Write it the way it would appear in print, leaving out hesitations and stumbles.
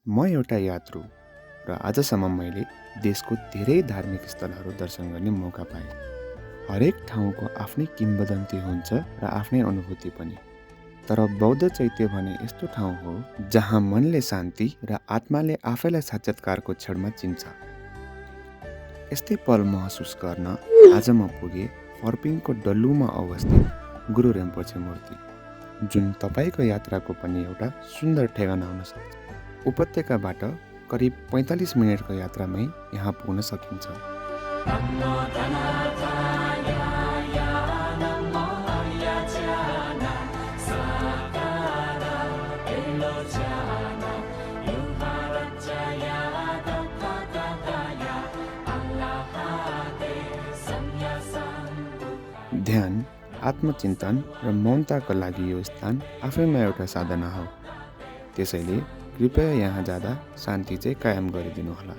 म एउटा यात्रु र आजसम्म मैले देशको धेरै धार्मिक स्थलहरू दर्शन गर्ने मौका पाएँ। हरेक ठाउँको आफ्नै किम्वदन्ती हुन्छ र आफ्नै अनुभूति पनि। तर बौद्ध चैत्य भने यस्तो ठाउँ हो जहाँ मनले शान्ति र आत्माले आफैलाई साक्षात्कारको क्षणमा चिन्छ। यस्तै पल महसुस गर्न आज म पुगेँ फर्पिङको डल्लुमा अवस्थित गुरु रिम्पोछे मूर्ति, जुन तपाईँको यात्राको पनि एउटा सुन्दर ठेगाना हुन सक्छ। उपत्यकाबाट करिब 45 मिनटको यात्रामै यहाँ पुग्न सकिन्छ। ध्यान, आत्मचिन्तन र मौनताको लागि यो स्थान आफैमा एउटा साधना हो। त्यसैले कृपया यहाँ जाँदा शान्ति चाहिँ कायम गरिदिनुहोला।